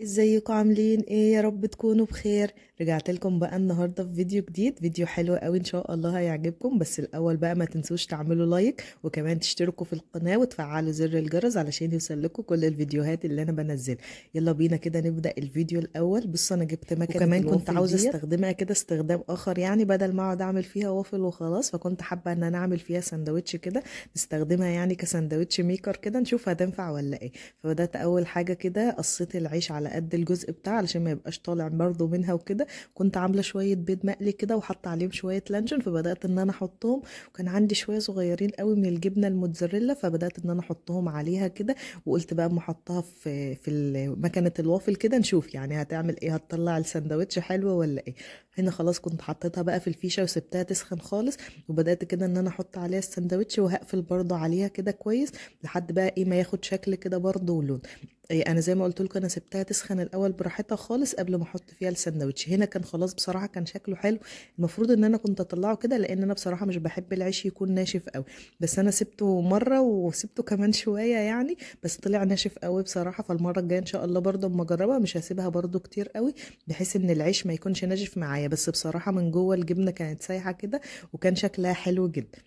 ازيكم عاملين ايه؟ يا رب تكونوا بخير. رجعت لكم بقى النهارده في فيديو جديد، فيديو حلو قوي ان شاء الله هيعجبكم. بس الاول بقى ما تنسوش تعملوا لايك وكمان تشتركوا في القناه وتفعلوا زر الجرس علشان يوصلكوا كل الفيديوهات اللي انا بنزلها. يلا بينا كده نبدا الفيديو الاول. بصوا انا جبت مكنه وكمان كنت عاوزه استخدمها كده استخدام اخر، يعني بدل ما اقعد اعمل فيها وافل وخلاص، فكنت حابه ان انا اعمل فيها سندوتش كده نستخدمها يعني كسندوتش ميكر كده، نشوف هتنفع ولا ايه. فبدات اول حاجه كده قصيت العيش على قد الجزء بتاعه علشان ما يبقاش طالع برضه منها وكده. كنت عامله شويه بيض مقلي كده وحاطه عليهم شويه لانشون، فبدات ان انا احطهم. وكان عندي شويه صغيرين قوي من الجبنه الموتزاريلا، فبدات ان انا احطهم عليها كده. وقلت بقى اما احطها في مكنه الوافل كده نشوف يعني هتعمل ايه، هتطلع السندوتش حلو ولا ايه. هنا خلاص كنت حطيتها بقى في الفيشه وسبتها تسخن خالص، وبدات كده ان انا احط عليها السندوتش وهقفل برضه عليها كده كويس لحد بقى ايه ما ياخد شكل كده برضه ولون. إيه، انا زي ما قلت لكم انا سبتها تسخن الاول براحتها خالص قبل ما احط فيها الساندوتش. هنا كان خلاص بصراحه كان شكله حلو. المفروض ان انا كنت اطلعه كده لان انا بصراحه مش بحب العيش يكون ناشف قوي، بس انا سبته مره وسبته كمان شويه يعني، بس طلع ناشف قوي بصراحه. فالمره الجايه ان شاء الله برضه اما اجربها مش هسيبها برضه كتير قوي، بحيث ان العيش ما يكونش ناشف معايا. بس بصراحه من جوه الجبنه كانت سايحه كده وكان شكلها حلو جدا.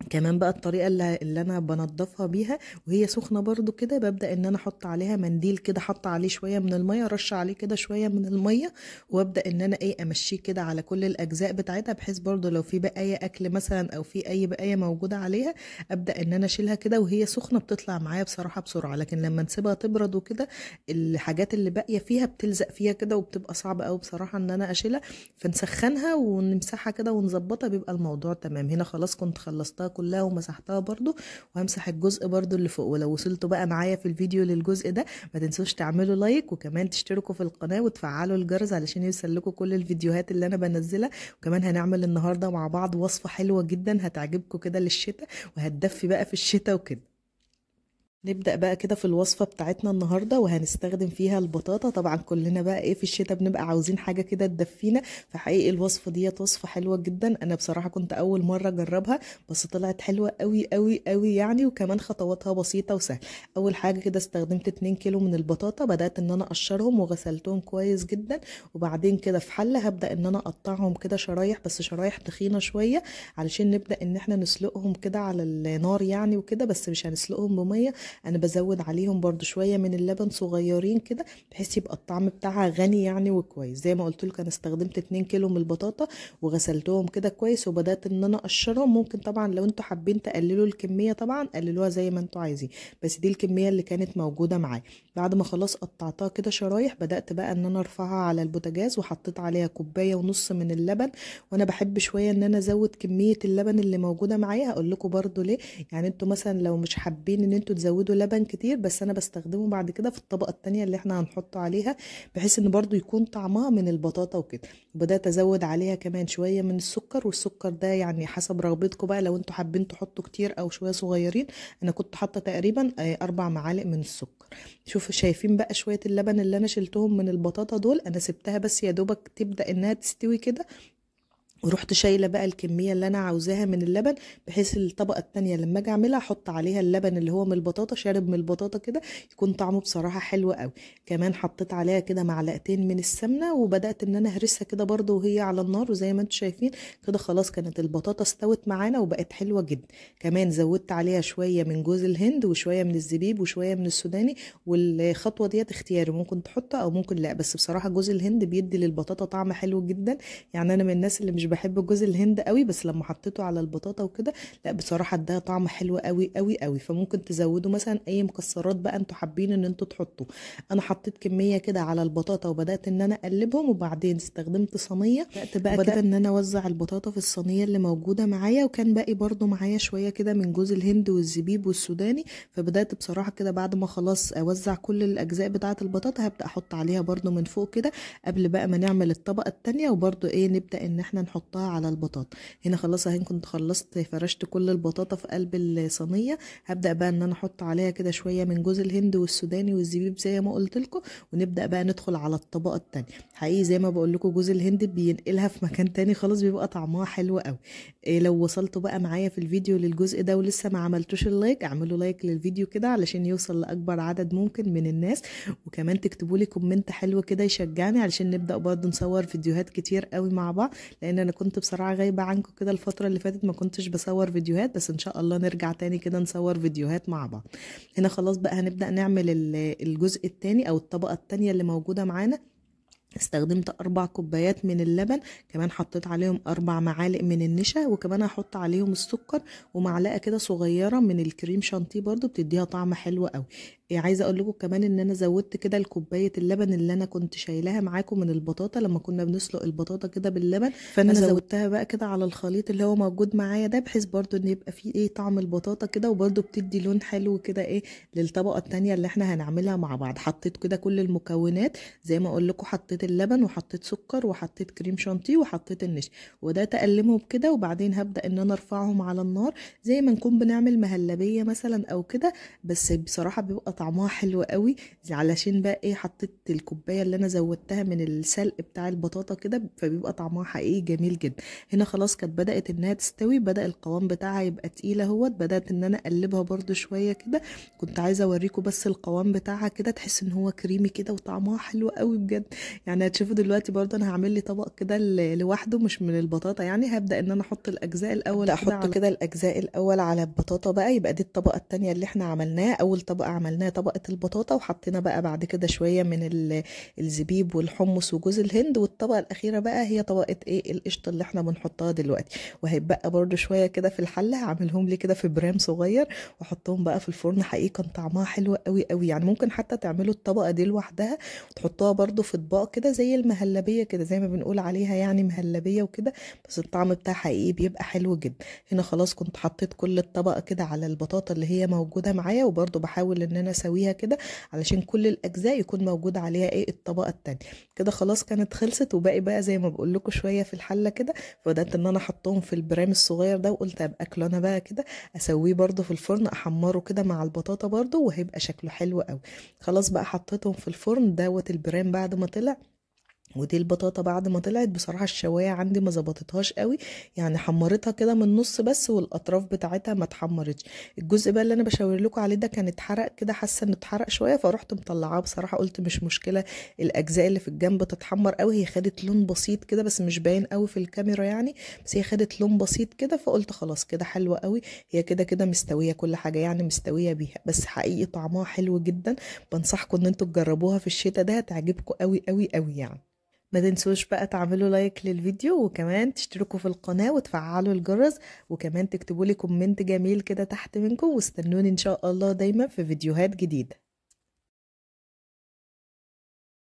كمان بقى الطريقه اللي انا بنضفها بيها وهي سخنه برضو كده، ببدا ان انا احط عليها منديل كده، احط عليه شويه من الميه، رش عليه كده شويه من الميه، وابدا ان انا ايه امشيه كده على كل الاجزاء بتاعتها، بحيث برضو لو في بقايا اكل مثلا او في اي بقايا موجوده عليها ابدا ان انا اشيلها كده. وهي سخنه بتطلع معايا بصراحه بسرعه، لكن لما نسيبها تبرد وكده الحاجات اللي باقيه فيها بتلزق فيها كده وبتبقى صعبه قوي بصراحه ان انا اشيلها. فنسخنها ونمسحها كده ونظبطها بيبقى الموضوع تمام. هنا خلاص كنت خلصتها كلها ومسحتها برضو، وهمسح الجزء برضو اللي فوق. ولو وصلتوا بقى معايا في الفيديو للجزء ده ما تنسوش تعملوا لايك وكمان تشتركوا في القناة وتفعلوا الجرس علشان يوصلكوا كل الفيديوهات اللي انا بنزلها. وكمان هنعمل النهاردة مع بعض وصفة حلوة جدا هتعجبكم كده للشتاء وهتدفي بقى في الشتاء وكده. نبدأ بقى كده في الوصفة بتاعتنا النهاردة، وهنستخدم فيها البطاطا. طبعا كلنا بقى ايه في الشتاء بنبقى عاوزين حاجة كده تدفينا، فحقيقي الوصفة ديت وصفة حلوة جدا. انا بصراحة كنت اول مرة اجربها بس طلعت حلوة قوي قوي قوي يعني، وكمان خطواتها بسيطة وسهلة. اول حاجة كده استخدمت 2 كيلو من البطاطا، بدأت ان انا اقشرهم وغسلتهم كويس جدا. وبعدين كده في حلة هبدأ ان انا اقطعهم كده شرايح، بس شرايح تخينة شوية علشان نبدأ ان احنا نسلقهم كده على النار يعني وكده، بس مش هنسلقهم بمية. انا بزود عليهم برضو شويه من اللبن صغيرين كده، بحيث يبقى الطعم بتاعها غني يعني وكويس. زي ما قلت لك انا استخدمت 2 كيلو من البطاطا وغسلتهم كده كويس، وبدات ان انا اقشرهم. ممكن طبعا لو انتوا حابين تقللوا الكميه طبعا قللوها زي ما انتوا عايزين، بس دي الكميه اللي كانت موجوده معايا. بعد ما خلاص قطعتها كده شرايح بدات بقى ان انا ارفعها على البوتاجاز، وحطيت عليها كوبايه ونص من اللبن. وانا بحب شويه ان انا ازود كميه اللبن اللي موجوده معايا، هقول لكم برضو ليه. يعني انتوا مثلا لو مش حابين ان انتوا تزودوا لبن كتير، بس انا بستخدمه بعد كده في الطبقه التانية اللي احنا هنحطه عليها، بحيث ان برضو يكون طعمها من البطاطا وكده. وبدات ازود عليها كمان شويه من السكر، والسكر ده يعني حسب رغبتكم بقى، لو انتوا حابين تحطوا كتير او شويه صغيرين. انا كنت حاطه تقريبا 4 معالق من السكر. شوفوا شايفين بقى شويه اللبن اللي انا شلتهم من البطاطا دول، انا سبتها بس يا دوبك تبدا انها تستوي كده، ورحت شايله بقى الكميه اللي انا عاوزاها من اللبن، بحيث الطبقه التانية لما اجي اعملها احط عليها اللبن اللي هو من البطاطا شارب من البطاطا كده، يكون طعمه بصراحه حلو قوي. كمان حطيت عليها كده معلقتين من السمنه، وبدات ان انا اهرسها كده برده وهي على النار. وزي ما انتم شايفين كده خلاص كانت البطاطا استوت معانا وبقت حلوه جدا. كمان زودت عليها شويه من جوز الهند وشويه من الزبيب وشويه من السوداني. والخطوه ديت اختياري، ممكن تحطها او ممكن لا، بس بصراحه جوز الهند بيدي للبطاطا طعم حلو جدا. يعني انا من الناس اللي مش بحب جوز الهند قوي، بس لما حطيته على البطاطا وكده لا بصراحه اداها طعم حلو قوي قوي قوي. فممكن تزودوا مثلا اي مكسرات بقى انتوا حابين ان انتوا تحطوا. انا حطيت كميه كده على البطاطا وبدات ان انا اقلبهم، وبعدين استخدمت صينيه بدات بقى كده ان انا اوزع البطاطا في الصينيه اللي موجوده معايا. وكان باقي برضو معايا شويه كده من جوز الهند والزبيب والسوداني. فبدات بصراحه كده بعد ما خلاص اوزع كل الاجزاء بتاعه البطاطا هبدا احط عليها برضو من فوق كده، قبل بقى ما نعمل الطبقه التانية. وبرضو ايه نبدا ان احنا نحط نحطها على البطاطا. هنا خلاص اهي كنت خلصت فرشت كل البطاطا في قلب الصينيه. هبدا بقى ان انا احط عليها كده شويه من جوز الهند والسوداني والزبيب زي ما قلت لكم، ونبدا بقى ندخل على الطبقه التانية. حقيقي زي ما بقول لكم جوز الهند بينقلها في مكان تاني خالص، بيبقى طعمها حلو قوي. لو وصلتوا بقى معايا في الفيديو للجزء ده ولسه ما عملتوش اللايك، اعملوا لايك للفيديو كده علشان يوصل لاكبر عدد ممكن من الناس، وكمان تكتبوا لي كومنت حلو كده يشجعني علشان نبدا برضه نصور فيديوهات كتير قوي مع بعض. لان انا كنت بصراحه غايبه عنكم كده الفتره اللي فاتت، ما كنتش بصور فيديوهات، بس ان شاء الله نرجع تاني كده نصور فيديوهات مع بعض. هنا خلاص بقى هنبدا نعمل الجزء التاني او الطبقه التانية اللي موجوده معانا. استخدمت 4 كوبايات من اللبن، كمان حطيت عليهم 4 معالق من النشا، وكمان هحط عليهم السكر ومعلقه كده صغيره من الكريم شانتيه برضو بتديها طعم حلو قوي. عايزه اقول لكم كمان ان انا زودت كده الكوبايه اللبن اللي انا كنت شايلاها معاكم من البطاطا لما كنا بنسلق البطاطا كده باللبن، فانا زودتها بقى كده على الخليط اللي هو موجود معايا ده، بحيث برضو ان يبقى فيه ايه طعم البطاطا كده، وبرضو بتدي لون حلو كده ايه للطبقه التانية اللي احنا هنعملها مع بعض. حطيت كده كل المكونات زي ما اقول لكم، حطيت اللبن وحطيت سكر وحطيت كريم شانتيه وحطيت النشا، وده تقلمهم كده. وبعدين هبدا ان انا ارفعهم على النار زي ما نكون بنعمل مهلبيه مثلا او كده، بس بصراحه بيبقى طعمها حلو قوي. علشان بقى ايه حطيت الكوبايه اللي انا زودتها من السلق بتاع البطاطا كده، فبيبقى طعمها حقيقي جميل جدا. هنا خلاص كانت بدات انها تستوي، بدا القوام بتاعها يبقى تقيل اهوت. بدات ان انا اقلبها برده شويه كده، كنت عايزه اوريكم بس القوام بتاعها كده، تحس ان هو كريمي كده وطعمها حلو قوي بجد. يعني هتشوفوا دلوقتي برده انا هعمل لي طبق كده لوحده مش من البطاطا. يعني هبدا ان انا احط الاجزاء الاول، احط كده الاجزاء الاول على البطاطا بقى، يبقى دي الطبقه الثانيه اللي احنا عملناها. اول طبقه عملناها طبقه البطاطا، وحطينا بقى بعد كده شويه من الزبيب والحمص وجوز الهند، والطبقه الاخيره بقى هي طبقه ايه القشطه اللي احنا بنحطها دلوقتي. وهيبقى برده شويه كده في الحله، هعملهم لي كده في برام صغير واحطهم بقى في الفرن. حقيقي كان طعمها حلو قوي قوي. يعني ممكن حتى تعملوا الطبقه دي لوحدها وتحطوها برده في اطباق كده زي المهلبيه كده، زي ما بنقول عليها يعني مهلبيه وكده، بس الطعم بتاعها حقيقي بيبقى حلو جدا. هنا خلاص كنت حطيت كل الطبقه كده على البطاطا اللي هي موجوده معايا، وبرده بحاول ان انا اسويها كده علشان كل الاجزاء يكون موجود عليها ايه الطبقه التانية. كده خلاص كانت خلصت، وباقي بقى زي ما بقول لكم شويه في الحله كده. فبدات ان انا احطهم في البرام الصغير ده، وقلت ابقى اكله انا بقى كده، اسويه برده في الفرن، احمره كده مع البطاطا برده، وهيبقى شكله حلو قوي. خلاص بقى حطيتهم في الفرن دوت البرام بعد ما طلع. ودي البطاطا بعد ما طلعت بصراحه الشوايه عندي ما ظبطتهاش قوي، يعني حمرتها كده من النص بس، والاطراف بتاعتها ما اتحمرتش. الجزء بقى اللي انا بشاور لكم عليه ده كان اتحرق كده، حاسه انه اتحرق شويه، فرحت مطلعاه بصراحه. قلت مش مشكله الاجزاء اللي في الجنب تتحمر قوي، هي خدت لون بسيط كده بس مش باين قوي في الكاميرا يعني، بس هي خدت لون بسيط كده. فقلت خلاص كده حلوه قوي، هي كده كده مستويه كل حاجه يعني مستويه بيها. بس حقيقي طعمها حلو جدا، بنصحكم ان انتوا تجربوها في الشتاء، ده هتعجبكم قوي قوي قوي يعني. ما تنسوش بقى تعملوا لايك للفيديو، وكمان تشتركوا في القناة وتفعلوا الجرس، وكمان تكتبوا لي كومنت جميل كده تحت منكم، واستنوني ان شاء الله دايما في فيديوهات جديدة.